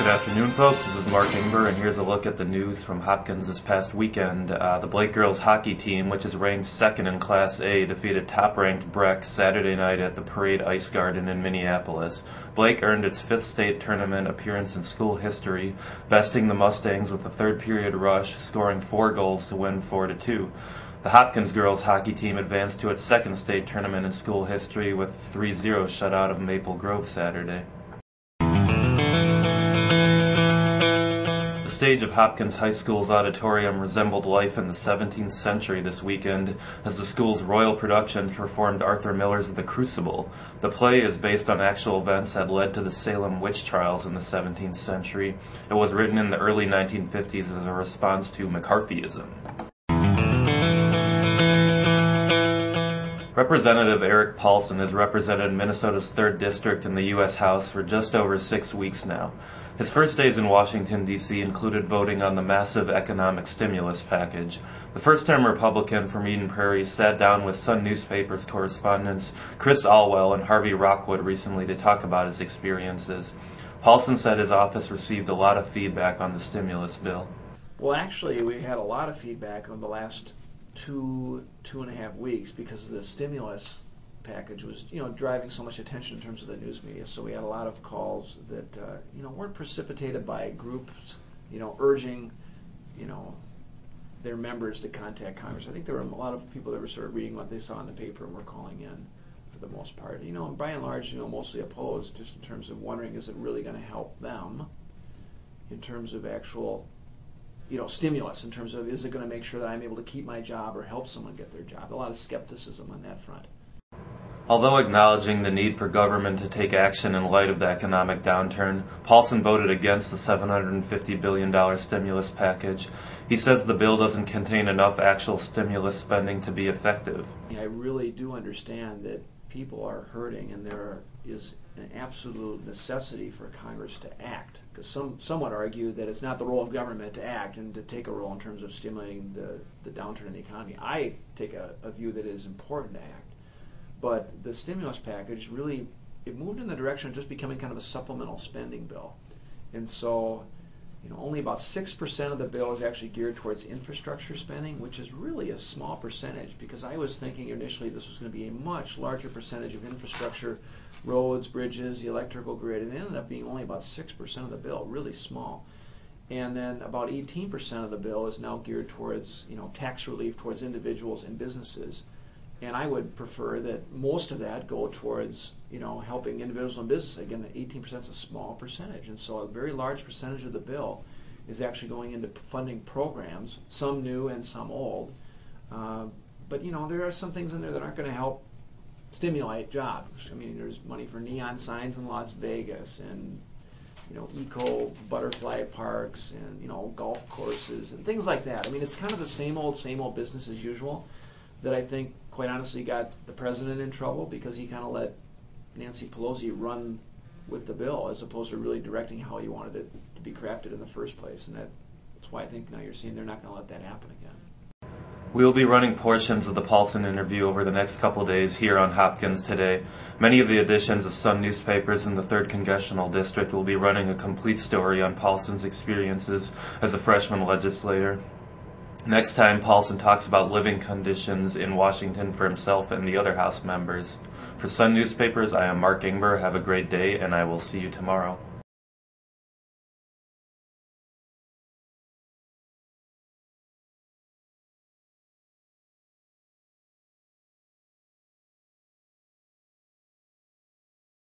Good afternoon, folks. This is Mark Ingber, and here's a look at the news from Hopkins this past weekend. The Blake girls hockey team, which is ranked second in Class A, defeated top-ranked Breck Saturday night at the Parade Ice Garden in Minneapolis. Blake earned its fifth state tournament appearance in school history, besting the Mustangs with a third-period rush, scoring 4 goals to win 4-2. The Hopkins girls hockey team advanced to its second state tournament in school history with 3-0 shutout of Maple Grove Saturday. The stage of Hopkins High School's auditorium resembled life in the 17th century this weekend as the school's royal production performed Arthur Miller's The Crucible. The play is based on actual events that led to the Salem witch trials in the 17th century. It was written in the early 1950s as a response to McCarthyism. Representative Eric Paulson has represented Minnesota's 3rd District in the U.S. House for just over 6 weeks now. His first days in Washington, D.C. included voting on the massive economic stimulus package. The first-time Republican from Eden Prairie sat down with Sun newspapers correspondents Chris Alwell and Harvey Rockwood recently to talk about his experiences. Paulson said his office received a lot of feedback on the stimulus bill. Well, actually, we had a lot of feedback on the last two and a half weeks because the stimulus package was, driving so much attention in terms of the news media. So we had a lot of calls that, weren't precipitated by groups, urging, their members to contact Congress. I think there were a lot of people that were sort of reading what they saw in the paper and were calling in for the most part. By and large, mostly opposed, just in terms of wondering, is it really going to help them in terms of actual stimulus, in terms of, is it going to make sure that I'm able to keep my job or help someone get their job? A lot of skepticism on that front. Although acknowledging the need for government to take action in light of the economic downturn, Paulson voted against the $750 billion stimulus package. He says the bill doesn't contain enough actual stimulus spending to be effective. I really do understand that people are hurting and there is an absolute necessity for Congress to act, because some would argue that it's not the role of government to act and to take a role in terms of stimulating the downturn in the economy. I take a view that it is important to act, but the stimulus package really, it moved in the direction of just becoming kind of a supplemental spending bill, and so only about 6% of the bill is actually geared towards infrastructure spending, which is really a small percentage, because I was thinking initially this was going to be a much larger percentage of infrastructure, roads, bridges, the electrical grid, and it ended up being only about 6% of the bill, really small. And then about 18% of the bill is now geared towards tax relief towards individuals and businesses. And I would prefer that most of that go towards helping individuals and businesses. Again, the 18% is a small percentage, and so a very large percentage of the bill is actually going into funding programs, some new and some old. But there are some things in there that aren't going to help stimulate jobs. I mean, there's money for neon signs in Las Vegas, and eco butterfly parks, and golf courses and things like that. I mean, it's kind of the same old business as usual that I think, quite honestly, got the president in trouble, because he kind of let Nancy Pelosi run with the bill as opposed to really directing how he wanted it to be crafted in the first place. And that's why I think now you're seeing they're not going to let that happen again. We will be running portions of the Paulson interview over the next couple days here on Hopkins Today. Many of the editions of Sun newspapers in the 3rd Congressional District will be running a complete story on Paulson's experiences as a freshman legislator. Next time, Paulson talks about living conditions in Washington for himself and the other House members. For Sun newspapers, I am Mark Ingber. Have a great day, and I will see you tomorrow.